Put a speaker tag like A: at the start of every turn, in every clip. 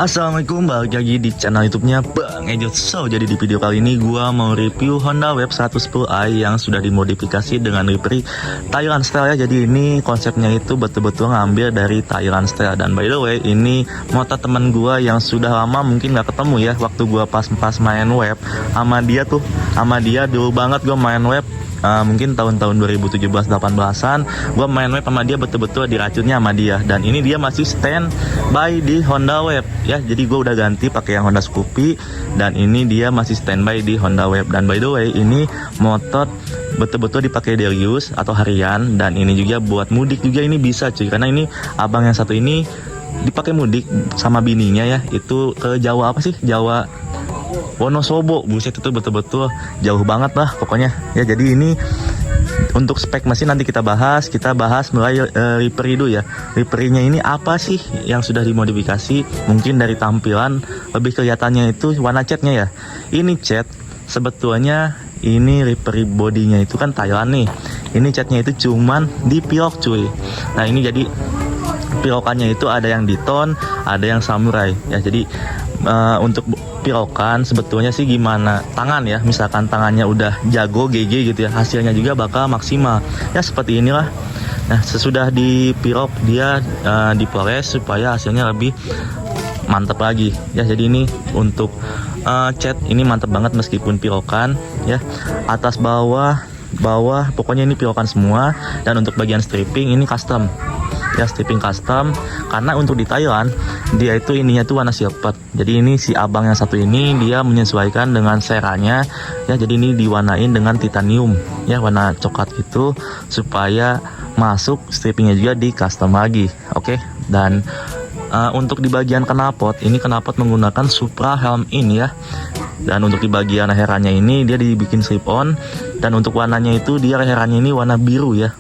A: Assalamualaikum, balik lagi di channel YouTube-nya Bang Ejot. So, jadi di video kali ini gua mau review Honda Wave 110i yang sudah dimodifikasi dengan livery Thailand style ya. Jadi ini konsepnya itu betul-betul ngambil dari Thailand style. Dan by the way, ini motor temen gua yang sudah lama mungkin gak ketemu ya. Waktu gua pas main web sama dia dulu banget gua main web. Mungkin tahun-tahun 2017-18an gue main web sama dia, betul-betul diracunnya sama dia. Dan ini dia masih stand by di Honda Wave ya. Jadi gue udah ganti pakai yang Honda Scoopy, dan ini dia masih standby di Honda Wave. Dan by the way, ini motor betul-betul dipakai daily use atau harian, dan ini juga buat mudik juga ini bisa cuy. Karena ini abang yang satu ini dipakai mudik sama bininya ya, itu ke Jawa, apa sih, Jawa Wonosobo. Buset, itu betul-betul jauh banget lah pokoknya ya. Jadi ini untuk spek mesin nanti kita bahas mulai livery dulu ya. Liverynya ini apa sih yang sudah dimodifikasi? Mungkin dari tampilan lebih kelihatannya itu warna catnya ya. Ini cat sebetulnya, ini livery bodinya itu kan Thailand nih. Ini catnya itu cuman di pilok cuy. Nah ini jadi pilokannya itu ada yang Diton, ada yang Samurai ya. Jadi untuk pilokan sebetulnya sih gimana tangan ya, misalkan tangannya udah jago GG gitu ya, hasilnya juga bakal maksimal ya, seperti inilah. Nah sesudah dipilok dia dipoles supaya hasilnya lebih mantap lagi ya. Jadi ini untuk cat ini mantap banget meskipun pilokan ya, atas bawah pokoknya ini pilokan semua. Dan untuk bagian stripping ini custom ya, stripping custom, karena untuk di Thailand dia itu ininya tuh warna silver. Jadi ini si abang yang satu ini dia menyesuaikan dengan seranya ya. Jadi ini diwarnain dengan titanium ya, warna coklat gitu, supaya masuk strippingnya juga di custom lagi. Oke. Dan untuk di bagian knalpot, ini knalpot menggunakan Supra Helm In ya. Dan untuk di bagian herannya ini dia dibikin slip on, dan untuk warnanya itu dia herannya ini warna biru ya.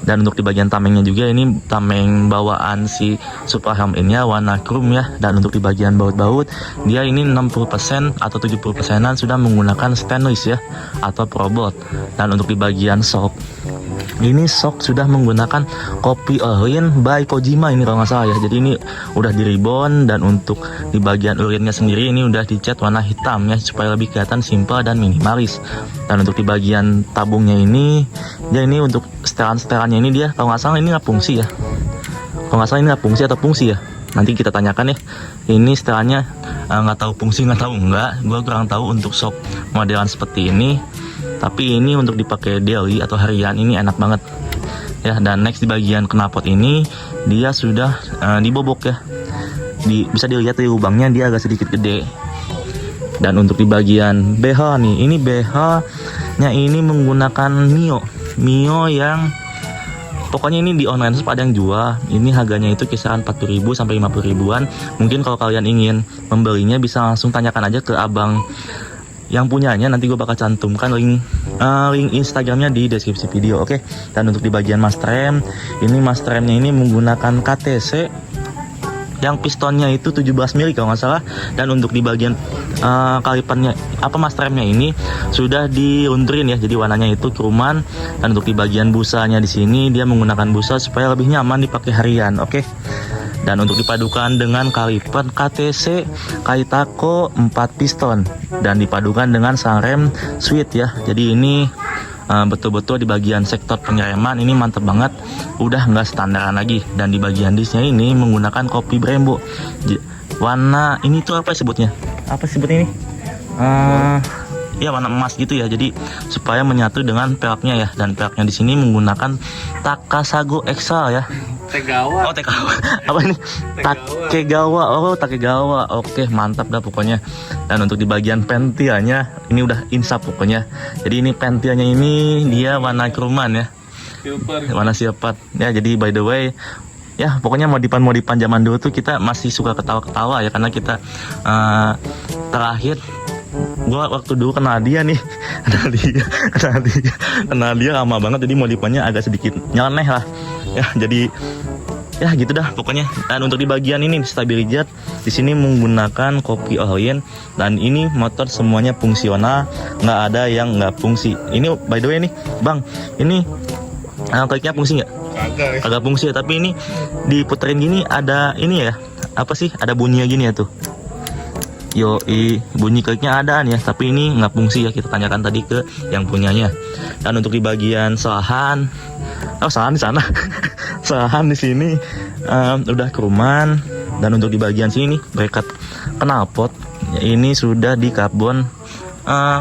A: Dan untuk di bagian tamengnya juga, ini tameng bawaan si Supra Helm In-nya warna chrome ya. Dan untuk di bagian baut-baut dia ini 60% atau 70%an sudah menggunakan stainless ya, atau ProBolt. Dan untuk di bagian shock, ini shock sudah menggunakan Copy All-in by Kojima ini kalau nggak salah ya. Jadi ini udah di ribbon, dan untuk di bagian urinnya sendiri ini udah dicat warna hitam ya, supaya lebih kelihatan simple dan minimalis. Dan untuk di bagian tabungnya ini, ya ini untuk setelan-setelannya ini dia kalau nggak salah ini nggak fungsi ya. Kalau nggak salah ini nggak fungsi atau fungsi ya. Nanti kita tanyakan ya. Ini setelannya nggak tahu fungsi nggak tahu enggak. Gue kurang tahu untuk shock modelan seperti ini. Tapi ini untuk dipakai daily atau harian ini enak banget ya. Dan next di bagian knalpot ini dia sudah dibobok ya. Bisa dilihat di lubangnya dia agak sedikit gede. Dan untuk di bagian BH nih, ini BH-nya ini menggunakan Mio yang pokoknya ini di online shop ada yang jual. Ini harganya itu kisaran 40.000 sampai 50.000-an. Mungkin kalau kalian ingin membelinya bisa langsung tanyakan aja ke abang yang punyanya. Nanti gue bakal cantumkan link Instagramnya di deskripsi video. Oke. Dan untuk di bagian mas rem, ini mas remnya ini menggunakan KTC yang pistonnya itu 17 mili kalau nggak salah. Dan untuk di bagian kalipernya mas remnya ini sudah dilunturin ya, jadi warnanya itu keruman. Dan untuk di bagian busanya di sini dia menggunakan busa supaya lebih nyaman dipakai harian. Oke. Dan untuk dipadukan dengan kaliper KTC Kaitako 4 piston, dan dipadukan dengan sang rem Swift ya. Jadi ini betul-betul di bagian sektor pengereman ini mantep banget, udah nggak standaran lagi. Dan di bagian disnya ini menggunakan Copy Brembo warna ini tuh apa sebutnya ini ya, warna emas gitu ya. Jadi supaya menyatu dengan peleknya ya. Dan peleknya di sini menggunakan Takasago Exal ya.
B: Tegawa.
A: Oh, Tegawa. Apa ini? Takegawa. Oh, Takegawa. Oke, mantap dah pokoknya. Dan untuk di bagian pentianya ini udah insap pokoknya. Jadi ini pentianya ini dia warna keruman ya.
B: Silver.
A: Warna silver. Ya, jadi by the way ya, pokoknya modifan zaman dulu tuh kita masih suka ketawa-ketawa ya, karena kita terakhir gua waktu dulu kenal dia lama banget, jadi modifannya agak sedikit nyeleneh lah ya. Jadi ya gitu dah pokoknya. Dan untuk di bagian ini stabilizer di sini menggunakan Copy All-in, dan ini motor semuanya fungsional, nggak ada yang nggak fungsi. Ini by the way nih bang, ini kliknya fungsi nggak?
B: Kagak
A: fungsi ya, tapi ini diputerin gini ada ini ya, apa sih, ada bunyinya gini ya tuh. Bunyi kliknya ada ya, tapi ini nggak fungsi ya, kita tanyakan tadi ke yang punyanya. Dan untuk di bagian selahan, selahan di sana, selahan di sini udah keruman. Dan untuk di bagian sini nih, bracket knalpot ini sudah di karbon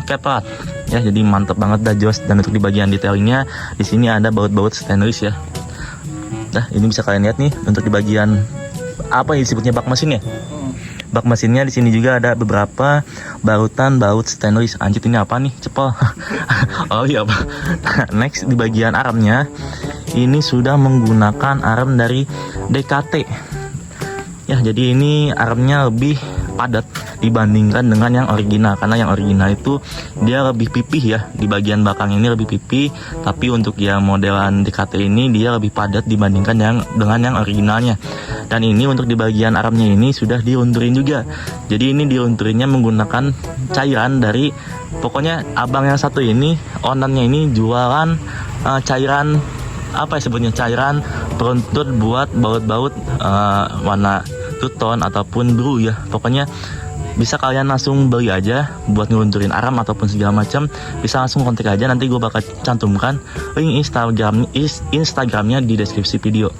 A: kepat ya, jadi mantep banget dah, jos. Dan untuk di bagian detailingnya di sini ada baut-baut stainless ya. Nah, ini bisa kalian lihat nih, untuk di bagian apa yang disebutnya bak mesinnya. Bak mesinnya di sini juga ada beberapa barutan baut stainless. Anjir, ini apa nih? Cepol. Oh iya, Pak. Next di bagian armnya, ini sudah menggunakan arm dari DKT. Ya, jadi ini armnya lebih padat dibandingkan dengan yang original, karena yang original itu dia lebih pipih ya, di bagian belakang ini lebih pipih, tapi untuk yang modelan DKT ini dia lebih padat dibandingkan dengan yang originalnya. Dan ini untuk di bagian armnya ini sudah dilunturin juga, jadi ini dilunturinnya menggunakan cairan dari, pokoknya abang yang satu ini, ownernya ini jualan cairan apa ya sebutnya, cairan peruntut buat baut-baut warna two-tone ataupun blue ya. Pokoknya bisa kalian langsung beli aja buat ngelunturin arm ataupun segala macam, bisa langsung kontak aja, nanti gue bakal cantumkan link Instagramnya di deskripsi video.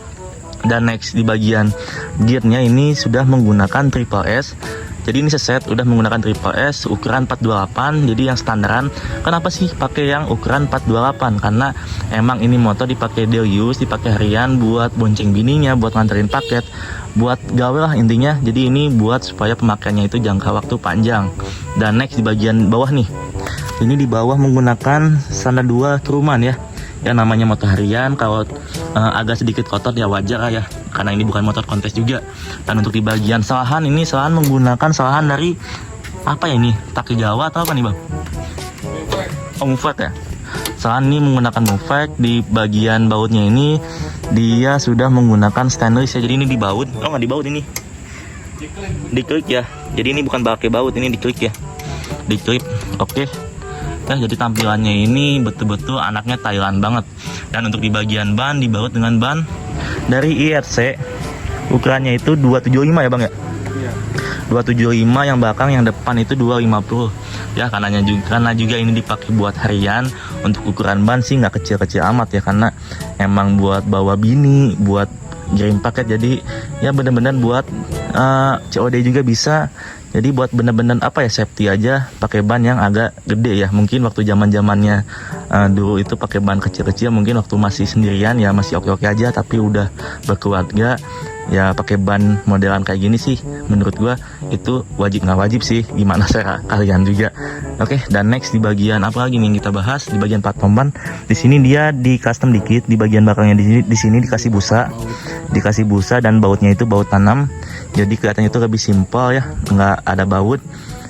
A: Dan next di bagian gearnya ini sudah menggunakan triple S. Jadi ini seset udah menggunakan triple S ukuran 428. Jadi yang standaran. Kenapa sih pakai yang ukuran 428? Karena emang ini motor dipakai daily use, dipakai harian, buat bonceng bininya, buat nganterin paket, buat gawe lah intinya. Jadi ini buat supaya pemakaiannya itu jangka waktu panjang. Dan next di bagian bawah nih, ini di bawah menggunakan standar 2 keruman ya. Ya namanya motor harian, kalau agak sedikit kotor ya wajar lah ya, karena ini bukan motor kontes juga. Dan untuk di bagian selahan, ini selahan menggunakan selahan dari apa ya ini, Taki Jawa atau apa nih bang? Oh, Mufek ya. Selahan ini menggunakan Mufek. Di bagian bautnya ini dia sudah menggunakan stainless ya, jadi ini di baut. Oh nggak di baut, ini di klik ya, jadi ini bukan pakai baut, ini di klik ya, di klik. Oke. Nah, jadi tampilannya ini betul-betul anaknya Thailand banget. Dan untuk di bagian ban dibaut dengan ban dari IRC, ukurannya itu 275 ya bang ya? Iya. 275 yang belakang, yang depan itu 250 ya, karena juga ini dipakai buat harian. Untuk ukuran ban sih nggak kecil-kecil amat ya, karena emang buat bawa bini, buat kirim paket, jadi ya bener-bener buat COD juga bisa. Jadi buat bener-bener apa ya, safety aja pakai ban yang agak gede ya. Mungkin waktu zamannya dulu itu pakai ban kecil-kecil, mungkin waktu masih sendirian ya masih oke-oke aja, tapi udah berkeluarga ya pakai ban modelan kayak gini sih menurut gua itu wajib nggak wajib sih, gimana cara kalian juga. Oke, dan next di bagian apa lagi nih yang kita bahas, di bagian platform ban. Di sini dia di custom dikit, di bagian belakangnya di sini dikasih busa dan bautnya itu baut tanam. Jadi kelihatannya itu lebih simpel ya, nggak ada baut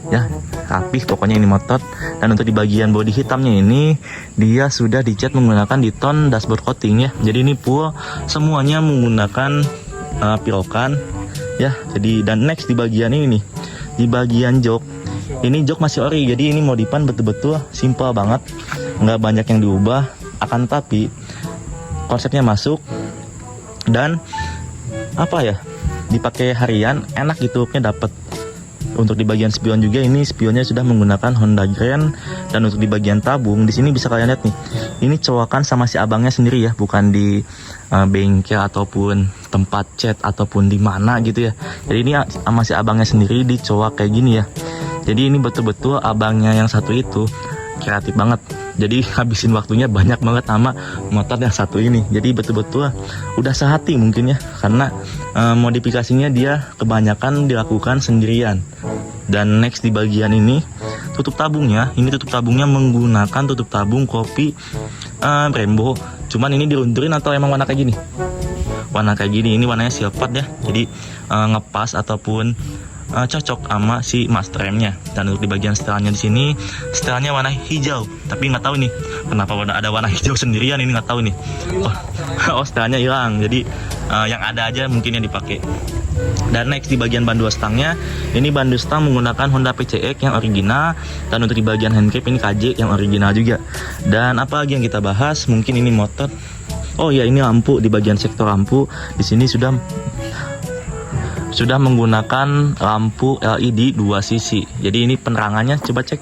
A: ya, rapih pokoknya ini motor. Dan untuk di bagian bodi hitamnya ini dia sudah dicat menggunakan di-tone dashboard coating ya. Jadi ini full semuanya menggunakan pilokan ya. Jadi dan next di bagian ini nih, di bagian jok ini, jok masih ori, jadi ini modifan betul-betul simpel banget, nggak banyak yang diubah, akan tapi konsepnya masuk. Dan apa ya, dipakai harian enak gitu, looknya dapet. Untuk di bagian spion juga, ini spionnya sudah menggunakan Honda Grand. Dan untuk di bagian tabung di sini bisa kalian lihat nih, ini cowakan sama si abangnya sendiri ya, bukan di bengkel ataupun tempat cat ataupun di mana gitu ya. Jadi ini sama si abangnya sendiri dicowak kayak gini ya. Jadi ini betul-betul abangnya yang satu itu kreatif banget. Jadi habisin waktunya banyak banget sama motor yang satu ini. Jadi betul-betul udah sehati mungkin ya, karena modifikasinya dia kebanyakan dilakukan sendirian. Dan next di bagian ini tutup tabungnya, ini tutup tabungnya menggunakan tutup tabung kopi Brembo. Cuman ini dilunturin atau emang warna kayak gini? Warna kayak gini, ini warnanya silpat ya. Jadi ngepas ataupun cocok sama si masteremnya. Dan untuk di bagian setelannya di sini, setelannya warna hijau, tapi nggak tahu nih kenapa ada warna hijau sendirian, ini nggak tahu nih. Oh setelannya hilang, jadi yang ada aja mungkin yang dipakai. Dan next di bagian bandu stangnya, ini bandu stang menggunakan Honda PCX yang original. Dan untuk di bagian handcap ini KJ yang original juga. Dan apa lagi yang kita bahas, mungkin ini motor. Oh ya, ini lampu, di bagian sektor lampu di sini sudah sudah menggunakan lampu LED 2 sisi. Jadi ini penerangannya coba cek.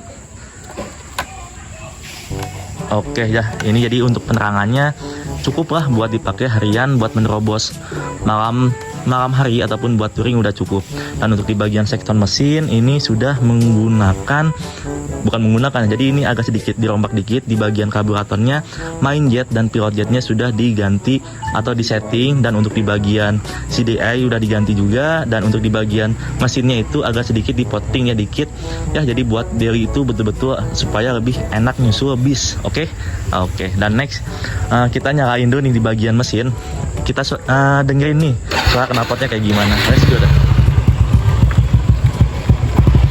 A: Oke ya, ini jadi untuk penerangannya cukup lah buat dipakai harian, buat menerobos malam hari ataupun buat touring udah cukup. Dan untuk di bagian sektor mesin ini sudah jadi ini agak sedikit dirombak dikit di bagian karburatornya. Main jet dan pilot jetnya sudah diganti atau disetting, dan untuk di bagian CDI udah diganti juga, dan untuk di bagian mesinnya itu agak sedikit dipotting ya dikit ya, jadi buat daily itu betul-betul supaya lebih enak nyusul bis. Oke. Dan next kita nyalain dulu nih di bagian mesin, kita dengerin nih suara knalpotnya kayak gimana. Let's go dah.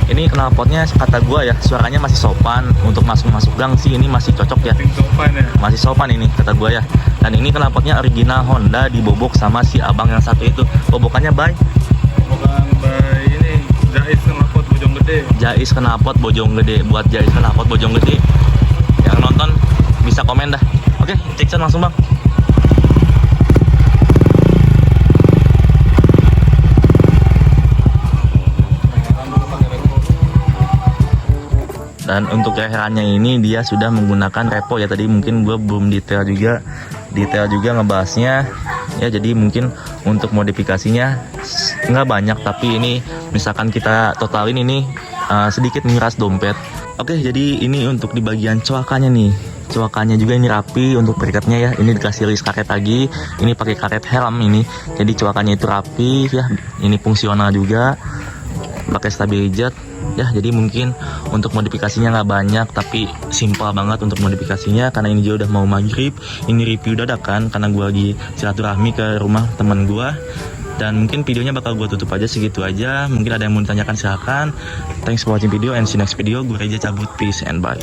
A: Ini knalpotnya kata gua ya suaranya masih sopan, untuk masuk gang sih ini masih cocok ya. Masih sopan ini kata gua ya. Dan ini knalpotnya original Honda, dibobok sama si abang yang satu itu. Bobokannya by
B: ini Jais knalpot Bojonggede.
A: Jais knalpot Bojonggede. Buat Jais knalpot Bojonggede yang nonton bisa komen dah. Oke, cek langsung bang. Dan untuk leherannya ini dia sudah menggunakan repo ya, tadi mungkin gue belum detail juga ngebahasnya ya, jadi mungkin untuk modifikasinya nggak banyak, tapi ini misalkan kita totalin ini sedikit menguras dompet. Oke, jadi ini untuk di bagian coakannya nih, coakannya juga ini rapi untuk perikatnya ya, ini dikasih list karet lagi, ini pakai karet helm ini, jadi coakannya itu rapi ya, ini fungsional juga, pakai stabilizer ya. Jadi mungkin untuk modifikasinya nggak banyak, tapi simpel banget untuk modifikasinya, karena ini juga udah mau maghrib. Ini review dadakan karena gue lagi silaturahmi ke rumah teman gue, dan mungkin videonya bakal gue tutup aja segitu aja. Mungkin ada yang mau ditanyakan silakan. Thanks for watching video and see you next video. Gue Reja cabut, peace and bye.